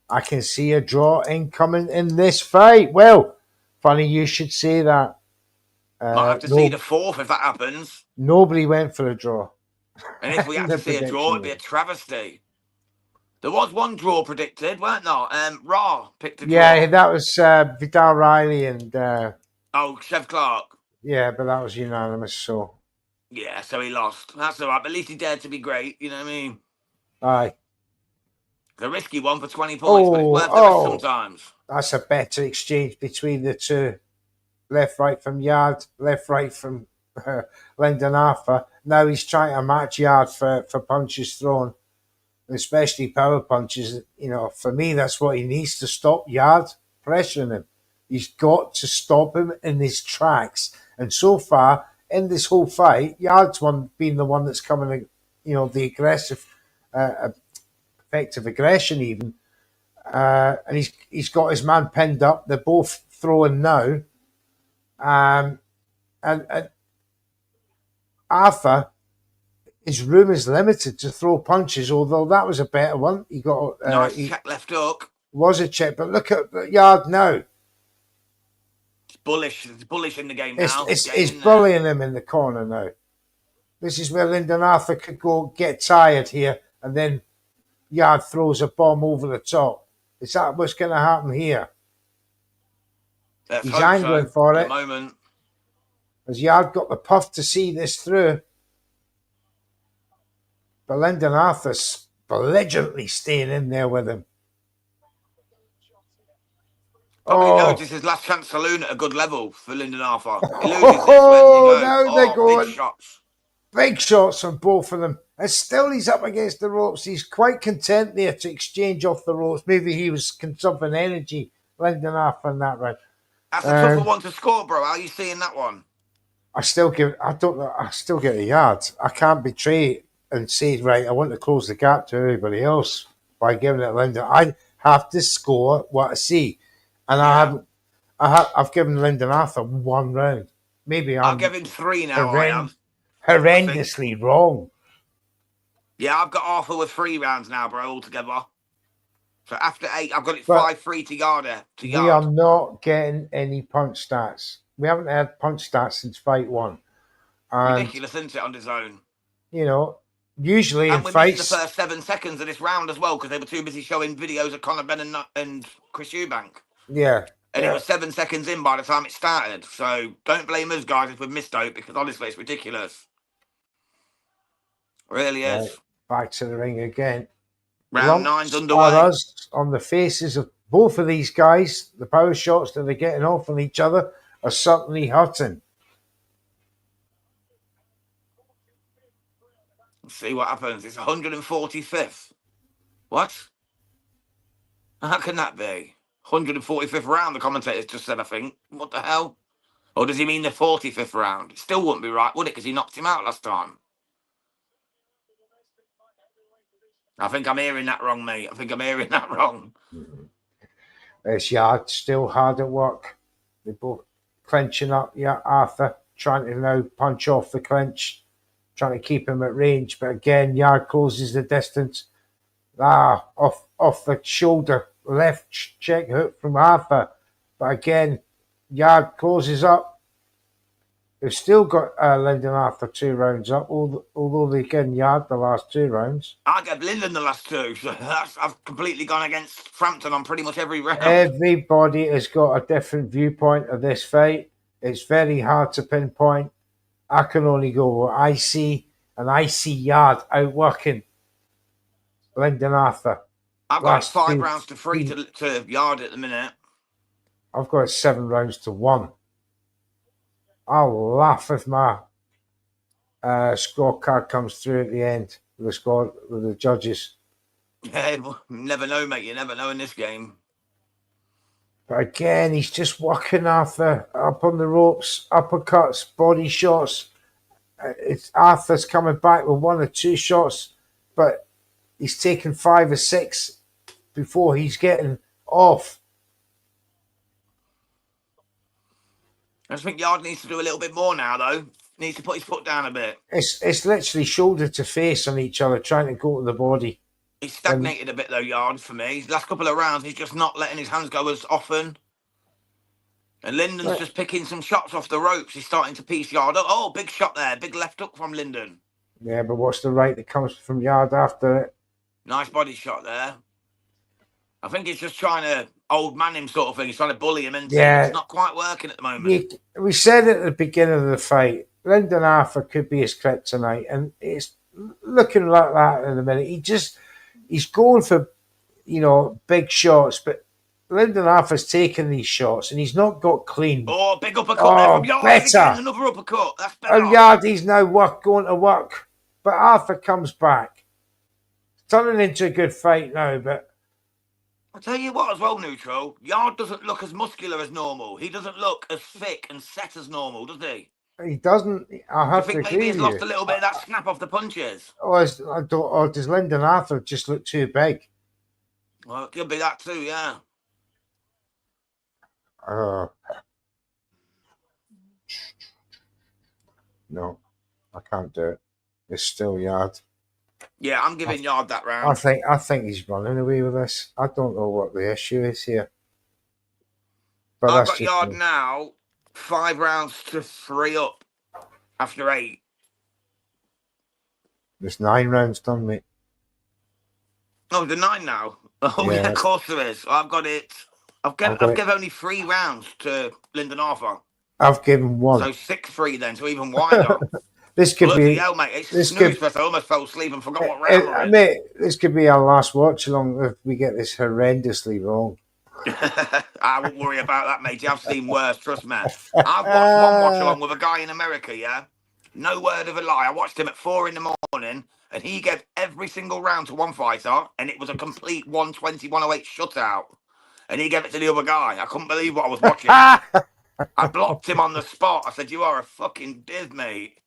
I can see a draw incoming in this fight. Well, funny you should say that. Might have to see the 4th if that happens. Nobody went for a draw. And if we had in to the see a draw, it'd be prediction. a travesty. There was one draw predicted, weren't there? Raw picked a draw. Yeah, that was Vidal Riley and Oh, Chev Clark. yeah, but that was unanimous. So Yeah, so he lost. That's all right. But at least he dared to be great. You know what I mean? aye. It's a risky one for 20 points, but it's worth the risk sometimes. That's a better exchange between the two. Left, right from Yard, left, right from Lyndon Arthur. Now he's trying to match Yard for punches thrown, especially power punches. You know, for me, that's what he needs to stop Yard pressuring him. He's got to stop him in his tracks. And so far, in this whole fight, Yard's been the one that's coming, the aggressive, effective aggression even. And he's got his man pinned up. They're both throwing now. And Arthur, his room is limited to throw punches, although that was a better one. He got nice check left hook. Was a check, but look at the Yard now. bullish. It's bullish in the game It's, now. it's, Getting it's in there. bullying him in the corner now. This is where Lyndon Arthur could go get tired here, and then Yarde throws a bomb over the top. Is that what's going to happen here? Let's He's hope angling so. for At it. the moment. Has Yarde got the puff to see this through? But Lyndon Arthur's belligerently staying in there with him. Probably Oh, knows this is last chance saloon at a good level for Lyndon Arthur. He loses this. Where does he go? now they're Oh, big going. shots. Big shots from both of them. And still he's up against the ropes. He's quite content there to exchange off the ropes. Maybe he was conserving energy, Lyndon Arthur, in that round. That's a tougher one to score, bro. How are you seeing that one? I still get a yard. I can't betray and say, right, I want to close the gap to everybody else by giving it Lyndon. I have to score what I see. And Yeah. I've given Lyndon Arthur 1 round. Maybe I'll I'm give him 3 now. I am. horrendously wrong. Yeah, I've got Arthur with 3 rounds now, bro, altogether. So after 8, I've got it But 5-3 to Yarde. we are not getting any punch stats. We haven't had punch stats since fight 1. And, ridiculous, isn't it, on his own? you know, usually And in we missed fights... the first 7 seconds of this round as well because they were too busy showing videos of Conor Benn and Chris Eubank. Yeah. And it was 7 seconds in by the time it started. So don't blame us, guys, if we've missed out because honestly, it's ridiculous. It really is. Right. Back to the ring again. Round Lumps 9's underway. are us on the faces of both of these guys. The power shots that they're getting off on each other are certainly hurting. Let's see what happens. It's 145th. What? How can that be? 145th round, the commentators just said, I think. What the hell? Or does he mean the 45th round? It still wouldn't be right, would it? Because he knocked him out last time. I think I'm hearing that wrong, mate. I think I'm hearing that wrong. There's Yarde still hard at work. They're both clenching up. Yeah, Arthur trying to now punch off the clench, trying to keep him at range. But again, Yarde closes the distance. Off the shoulder, left check hook from Arthur. But again, Yarde closes up. They've still got Lyndon Arthur 2 rounds up, although they given Yarde the last 2 rounds. I gave Lyndon the last 2, so I've completely gone against Frampton on pretty much every round. Everybody has got a different viewpoint of this fight. It's very hard to pinpoint. I can only go what I see, and I see Yarde outworking Lyndon Arthur. I've got 5 rounds to 3 to Yarde at the minute. I've got 7 rounds to 1. I'll laugh if my scorecard comes through at the end with the judges. Yeah, you never know, mate. You never know in this game. But again, he's just working Arthur up on the ropes, uppercuts, body shots. Arthur's coming back with 1 or 2 shots, but he's taken 5 or 6 before he's getting off. I just think Yarde needs to do a little bit more now, though. Needs to put his foot down a bit. It's literally shoulder to face on each other, trying to go to the body. He's stagnated a bit, though, Yarde, for me. His last couple of rounds, he's just not letting his hands go as often. And Lyndon's just picking some shots off the ropes. He's starting to piece Yarde up. Oh, big shot there. Big left hook from Lyndon. Yeah, but what's the right that comes from Yarde after it? Nice body shot there. I think he's just trying to old man him sort of thing. He's trying to bully him into It's not quite working at the moment. We said at the beginning of the fight, Lyndon Arthur could be his kryptonite, and it's looking like that in a minute. He's going for, big shots, but Lyndon Arthur's taking these shots, and he's not got clean. Oh, big uppercut there from Yarde. Better. Another uppercut. That's better. And Yarde's now going to work, but Arthur comes back. It's turning into a good fight now, but I'll tell you what as well, Neutral. Yarde doesn't look as muscular as normal. He doesn't look as thick and set as normal, does he? He doesn't. I have to agree with you. Maybe he's lost a little bit of that snap off the punches. Or does Lyndon Arthur just look too big? Well, it could be that too, yeah. No, I can't do it. It's still Yarde. Yeah, I'm giving Yarde that round. I think he's running away with this. I don't know what the issue is here. But I've got Yarde now 5 rounds to 3 up after 8. There's 9 rounds done, mate. Oh, the 9 now. Oh yeah, Yeah, of course there is. I've got it. I've given only 3 rounds to Lyndon Arthur. I've given 1. So 6-3 then, so even wider. This could Bloody be. hell, mate. It's This snooze could. fest. I almost fell asleep and forgot what round we're in. Mate, this could be our last watch along if we get this horrendously wrong. I won't worry about that, matey. I've seen worse, trust me. I've watched one watch along with a guy in America, yeah? No word of a lie. I watched him at 4 in the morning, and he gave every single round to one fighter, and it was a complete 120, 108 shutout. And he gave it to the other guy. I couldn't believe what I was watching. I blocked him on the spot. I said, you are a fucking div, mate.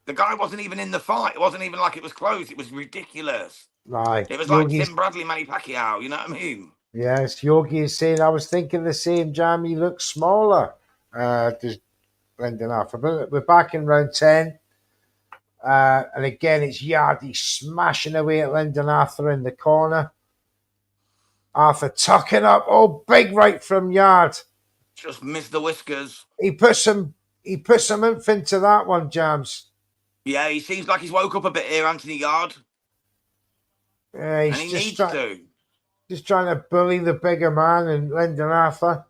The guy wasn't even in the fight. It wasn't even like it was close. It was ridiculous. Right. It was like Tim Bradley, Manny Pacquiao. You know what I mean? Yes, Yogi is saying, I was thinking the same, Jam. He looks smaller. Just Lyndon Arthur. But we're back in round 10. And again, it's Yarde smashing away at Lyndon Arthur in the corner. Arthur tucking up. Oh, big right from Yarde. Just missed the whiskers. He put some oomph into that one, Jams. Yeah, he seems like he's woke up a bit here, Anthony Yarde. Yeah, and he needs to. Just trying to bully the bigger man and Lyndon Arthur.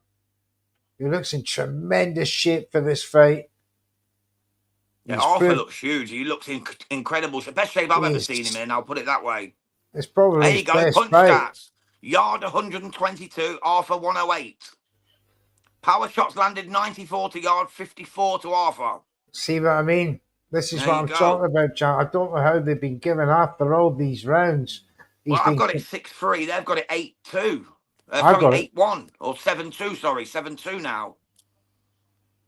He looks in tremendous shape for this fight. Yeah, Arthur looks huge. He looks incredible. The best shape I've ever seen him in, I'll put it that way. It's probably there you go, best punch fight. stats. Yarde 122, Arthur 108. Power shots landed 94 to Yarde, 54 to Arthur. See what I mean? This is what I'm talking about, John. I don't know how they've been giving Arthur all these rounds. Well, I've got it 6-3. They've got it 8-2. I've got 8-1 or 7-2. Sorry, 7-2 now.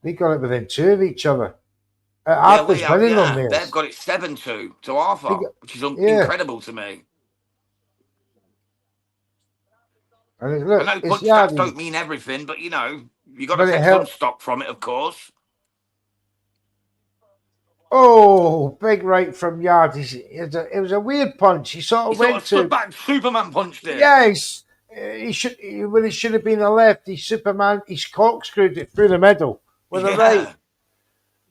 They got it within 2 of each other. Arthur's winning on this. They've got it 7-2 to Arthur, which is incredible to me. And look, I know punch stats don't mean everything, but you know, you got to take some stock from it, of course. Oh, big right from Yarde. It was a weird punch. He sort of stood back, Superman punched it. Yes, he should. Well, it should have been a left. He corkscrewed it through the middle with a right.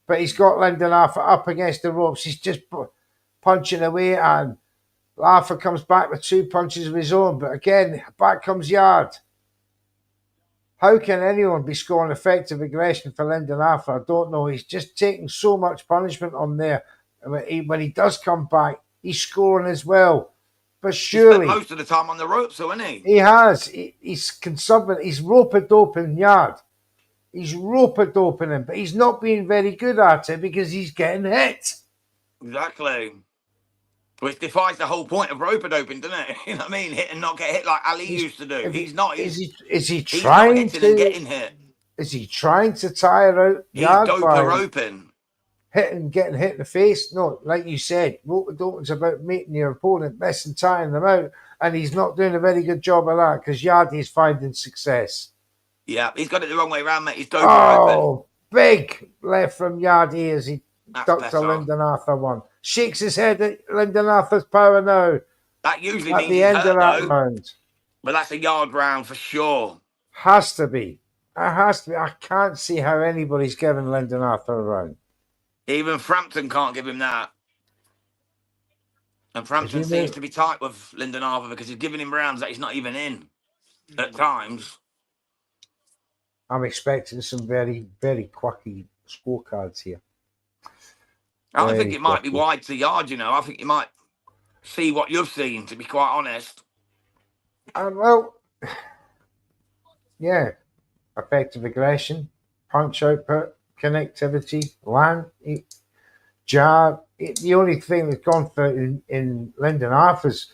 But he's got Lyndon Arthur up against the ropes. He's just punching away, and Arthur comes back with 2 punches of his own. But again, back comes Yarde. How can anyone be scoring effective aggression for Lyndon Arthur? I don't know. He's just taking so much punishment on there. When he does come back, he's scoring as well. But surely... He's spent most of the time on the ropes, so isn't he? He has. He's consummate. He's rope-a-doping Yarde. He's rope-a-doping him, but he's not being very good at it because he's getting hit. Exactly. Which defies the whole point of rope-a-doping, doesn't it? You know what I mean? Hit and not get hit like Ali used to do. He's not. Is he trying to? And getting hit. Is he trying to tire out Yarde? He's dope-a-roping. Getting hit in the face? No, like you said, rope-a-doping's about making your opponent miss and tiring them out, and he's not doing a very good job of that because Yarde is finding success. Yeah, he's got it the wrong way around, mate. He's dope-a-roping. Oh, big left from Yarde as he ducked a Lyndon Arthur one. Shakes his head at Lyndon Arthur's power now. That usually at means the end of that round. But that's a Yarde round for sure. Has to be. It has to be. I can't see how anybody's giving Lyndon Arthur a round. Even Frampton can't give him that. And Frampton seems to be tight with Lyndon Arthur because he's giving him rounds that he's not even in at times. I'm expecting some very, very quacky scorecards here. I think it might be wide to Yarde, you know. I think you might see what you've seen, to be quite honest. Well, yeah. Effective aggression, punch output, connectivity, land, jab. The only thing that's gone for in Lyndon Arthur's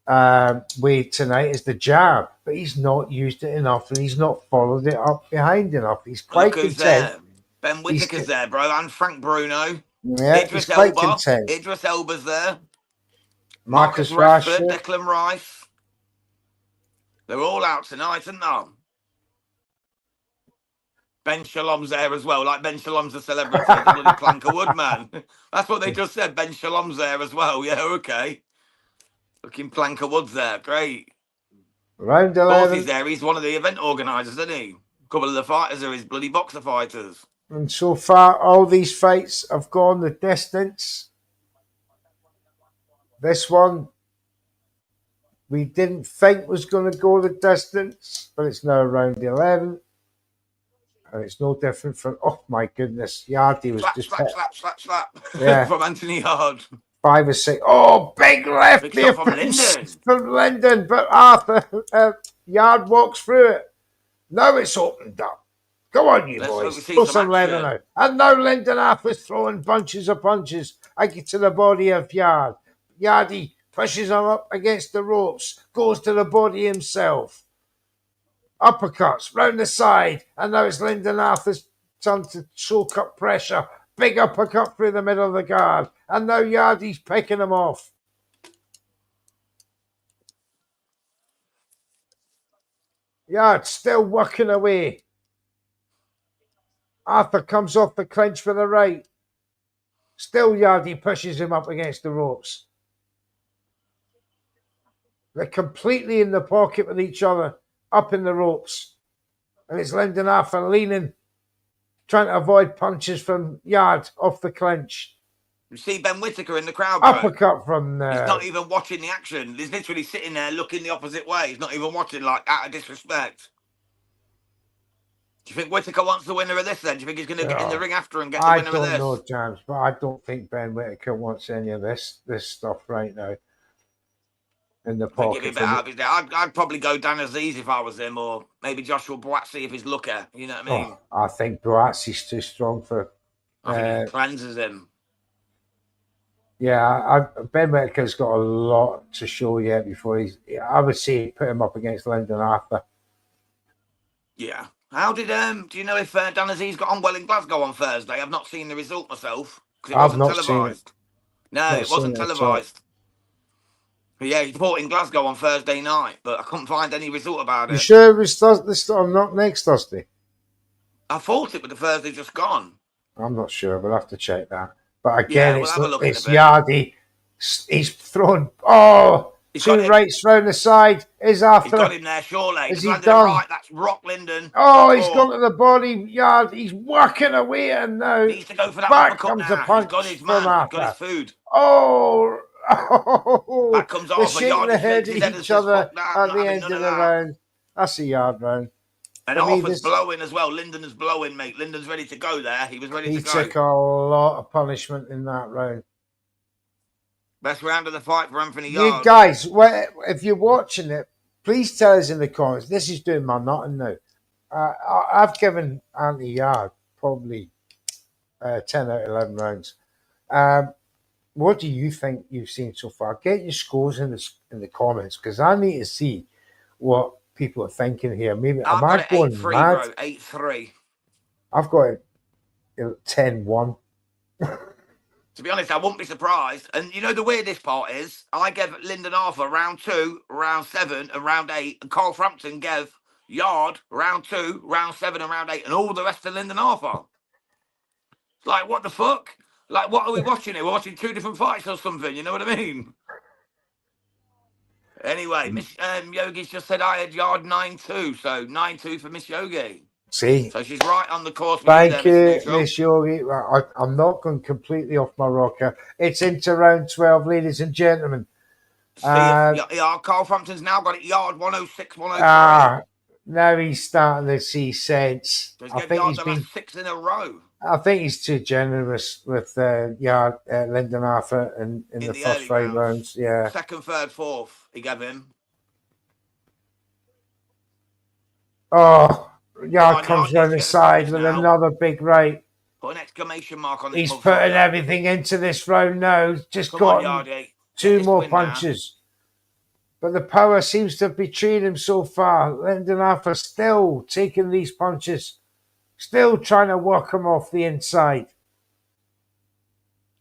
way tonight is the jab, but he's not used it enough and he's not followed it up behind enough. He's quite content. There. Ben Whittaker's there, bro, and Frank Bruno. Yeah, Idris he's quite Elba. content. Idris Elba's there. Marcus Rashford, Rashford. Declan Rice. They're all out tonight, aren't they? Ben Shalom's there as well. Like Ben Shalom's a celebrity. The bloody plank of wood, man. That's what they just said. Ben Shalom's there as well. Yeah, okay. Looking plank of wood's there. Great. Round 11. He's there. He's one of the event organisers, isn't he? couple of the fighters are his bloody boxer fighters. And so far, all these fights have gone the distance. This one, we didn't think was going to go the distance, but it's now round 11. And it's no different from, oh my goodness, Yarde was Slap, just slap, slap, slap, slap. Yeah. From Anthony Yarde. 5 or 6. Oh, big left Big there shot from Lyndon. from Lyndon, but Arthur Yarde walks through it. Now it's opened up. Go on, you Let's hope we boys. see Throw some some leather action. now. And now Lyndon Arthur's throwing bunches of punches. I get to the body of Yarde. Yarde pushes him up against the ropes, goes to the body himself. Uppercuts round the side, and now it's Lyndon Arthur's turn to soak up pressure. Big uppercut through the middle of the guard, and now Yarde's picking him off. Yarde still working away. Arthur comes off the clinch for the right. Still Yarde pushes him up against the ropes. They're completely in the pocket with each other, up in the ropes. And it's Lyndon Arthur leaning, trying to avoid punches from Yarde off the clinch. You see Ben Whittaker in the crowd, bro. Uppercut from there. He's not even watching the action. He's literally sitting there looking the opposite way. He's not even watching, like, out of disrespect. Do you think Whittaker wants the winner of this then? Do you think he's going to get in the ring after and get the winner of this? I don't know, James, but I don't think Ben Whittaker wants any of this stuff right now. In the pocket. I'd probably go Dan Aziz if I was him, or maybe Joshua Boatsi if he's looker. You know what I mean? I think Boatsi's too strong for. I think he cleanses him. Yeah, Ben Whittaker's got a lot to show yet before he's. I would say put him up against Lyndon Arthur. Yeah. How did do you know if Dan Aziz got on well in Glasgow on Thursday? I've not seen the result myself because it wasn't televised. No, it wasn't televised. Yeah, he fought in Glasgow on Thursday night, but I couldn't find any result about it. You sure it was this or not next Thursday? I thought it, but the Thursday just gone. I'm not sure. We'll have to check that. But again, we'll it's Yarde. He's thrown. Oh, two rights round the side. Is Arthur? He's got him there, surely. Is he done? Right, that's Rock Lyndon. Oh, he's gone to the body. Yarde. He's working away, and now he needs to go for that back uppercut comes now. a punch He's got his from man. Arthur. He's got his food. Oh. That comes off. They're shaking their head at each other at the end of the round. That's a Yarde round. And Arthur's blowing as well. Lyndon is blowing, mate. Lyndon's ready to go there. He was ready to go. He took a lot of punishment in that round. Best round of the fight for Anthony Yarde. You guys, if you're watching it, please tell us in the comments. This is doing my nutting now. I've given Anthony Yarde probably 10 out of 11 rounds. What do you think you've seen so far? Get your scores in the comments because I need to see what people are thinking here. Maybe am I going 8-3, mad? bro. 8-3. I've got it 10-1. To be honest, I wouldn't be surprised. And you know the weirdest part is I gave Lyndon Arthur round 2, round 7, and round 8, and Carl Frampton gave Yarde round 2, round 7, and round 8, and all the rest to Lyndon Arthur. Like, what the fuck? Like, what are we watching here? We're watching 2 different fights or something, you know what I mean? Anyway, Miss Yogi's just said I had Yarde 9-2, so 9-2 for Miss Yogi. See? So she's right on the course. Thank you, Miss Yogi. I'm not going completely off my rocker. It's into round 12, ladies and gentlemen. Carl Frampton's now got it Yarde 106, 103. Now he's starting to see sense. So he's getting the last 6 in a row. I think he's too generous with Yarde, Lyndon Arthur in the first 5 rounds. Yeah. Second, third, fourth, he gave him. Oh, Yarde comes down the side with another big right. Put an exclamation mark on this. He's putting everything into this round now. Just got 2 more punches. But the power seems to have betrayed him so far. Lyndon Arthur still taking these punches. Still trying to work him off the inside.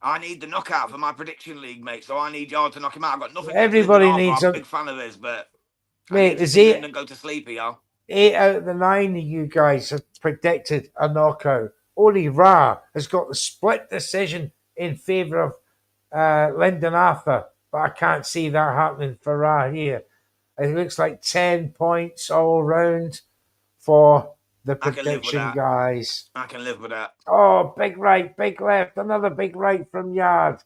I need the knockout for my prediction league, mate. So I need Yarde to knock him out. I've got nothing. Everybody needs I'm a big fan of his, but mate, is he? And go to sleep here. 8 out of the 9 of you guys have predicted a knockout. Only Ra has got the split decision in favour of Lyndon Arthur, but I can't see that happening for Ra here. It looks like 10 points all round for the I can live with prediction, that. guys. I can live with that. Oh, big right, big left, another big right from Yarde.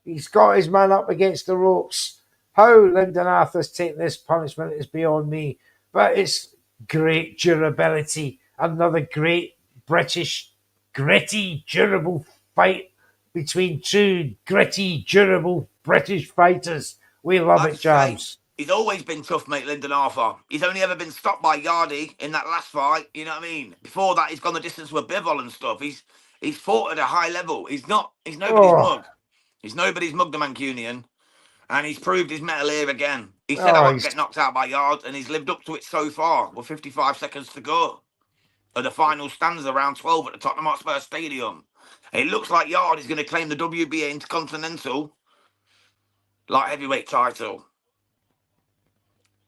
He's got his man up against the ropes. How Lyndon Arthur's taken this punishment is beyond me, but it's great durability. Another great British, gritty, durable fight between two gritty, durable British fighters. We love Like I it, say, Jams. he's always been tough, mate, Lyndon Arthur. He's only ever been stopped by Yarde in that last fight. You know what I mean? Before that, he's gone the distance with Bivol and stuff. He's fought at a high level. He's nobody's Oh, mug. He's nobody's mug, the Mancunian. And he's proved his mettle here again. He said I oh, won't he's get knocked out by Yarde, and he's lived up to it so far with 55 seconds to go. And the final stands around 12 at the Tottenham Hotspur Stadium. It looks like Yarde is going to claim the WBA Intercontinental light heavyweight title.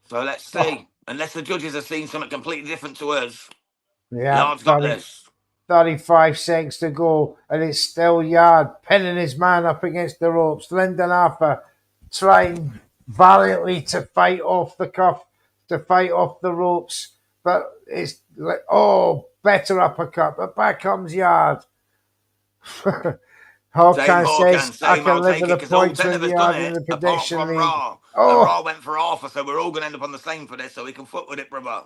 So let's see. Unless the judges have seen something completely different to us. yeah, Yarde's got this. 35 seconds to go, and it's still Yarde pinning his man up against the ropes. Lyndon Arthur trying valiantly to fight off the cuff, to fight off the ropes, but it's like, oh, better uppercut, but back comes Yarde. Hawkins says, I can I'll live take with it the because all points 10 with of us done Yarde in it, the apart prediction from league. Raw. And Oh, Raw went for Arthur, so we're all going to end up on the same for this, so we can foot with it, brother.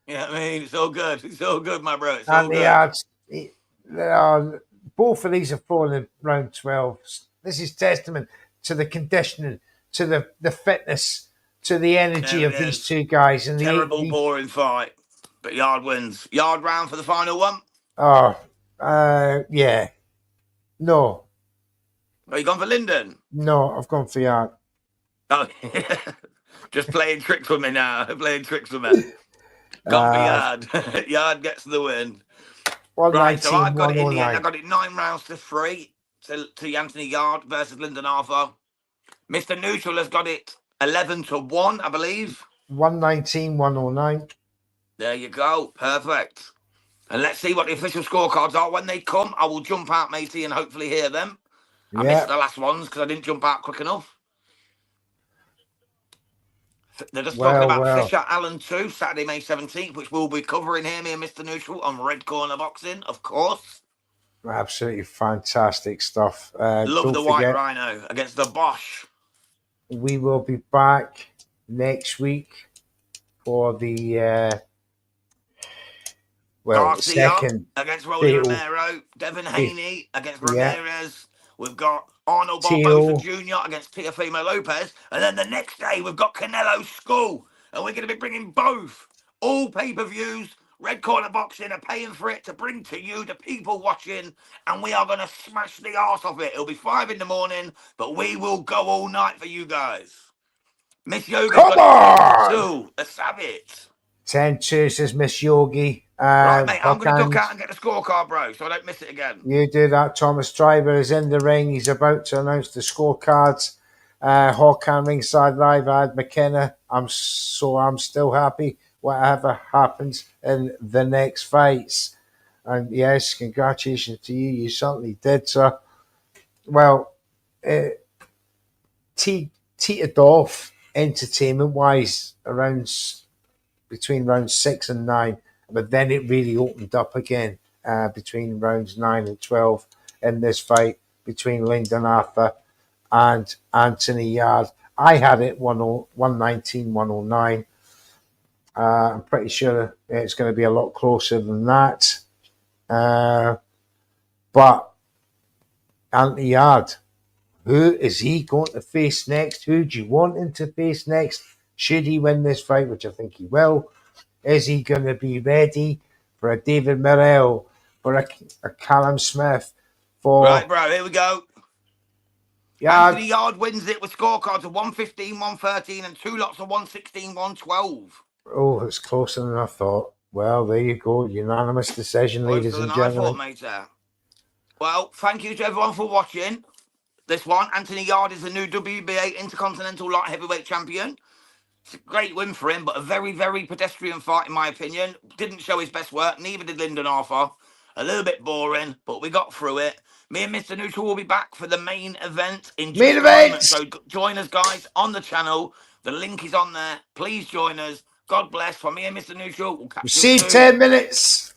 You know what I mean? It's all good. It's all good, my bro. It's all and the good. Yards, both of these are falling in round 12. This is testament to the conditioning, to the fitness, to the energy There of it these is. two guys. And Terrible, boring fight. But Yarde wins. Yarde round for the final one. Yeah. No, Are you gone for Lyndon? no, I've gone for Yarde. Oh, just playing tricks with me now. Playing tricks with me. Gone for Yarde. Yarde gets the win. Right, so 119, I've got it in the end. I 109. got it 9 rounds to 3 to Anthony Yarde versus Lyndon Arthur. Mr. Neutral has got it 11-1, I believe. 119, 109. There you go. Perfect. And let's see what the official scorecards are. When they come, I will jump out, matey, and hopefully hear them. I missed the last ones because I didn't jump out quick enough. They're just talking about Fisher Allen 2, Saturday, May 17th, which we'll be covering here, me and Mr. Neutral, on Red Corner Boxing, of course. Absolutely fantastic stuff. Love the White Rhino against the Bosch. We will be back next week for the second against Rolly Romero, Devin Haney against Ramirez. We've got Arnold Barbosa Jr. against Teofimo Lopez. And then the next day, we've got Canelo Skull. And we're going to be bringing both. All pay-per-views. Red Corner Boxing are paying for it to bring to you, the people watching. And we are going to smash the arse off it. It'll be 5 a.m, but we will go all night for you guys. Miss Yogi got 10-2. Let's have it. 10-2 says Miss Yogi. Right, mate, I'm going to duck out and get the scorecard, bro, so I don't miss it again. You do that. Thomas Triber is in the ring. He's about to announce the scorecards. Hawkan ringside live. I had McKenna. I'm still happy. Whatever happens in the next fights. And yes, congratulations to you. You certainly did, sir. Well, teetered off entertainment-wise between rounds 6 and 9. But then it really opened up again between rounds 9 and 12 in this fight between Lyndon Arthur and Anthony Yarde. I had it 119, 109. I'm pretty sure it's going to be a lot closer than that. But Anthony Yarde, who is he going to face next? Who do you want him to face next? Should he win this fight, which I think he will? Is he going to be ready for a David Morrell, for a Callum Smith? Right, bro, here we go. Yarde. Anthony Yarde wins it with scorecards of 115, 113, and 2 lots of 116, 112. Oh, it's closer than I thought. Well, there you go. Unanimous decision, ladies and gentlemen. Well, thank you to everyone for watching this one. Anthony Yarde is the new WBA Intercontinental Light Heavyweight Champion. It's a great win for him, but a very, very pedestrian fight, in my opinion. Didn't show his best work. Neither did Lyndon Arthur. A little bit boring, but we got through it. Me and Mr. Neutral will be back for the main event in just a moment. So join us, guys, on the channel. The link is on there. Please join us. God bless from me and Mr. Neutral. We'll catch you Receive soon. 10 minutes.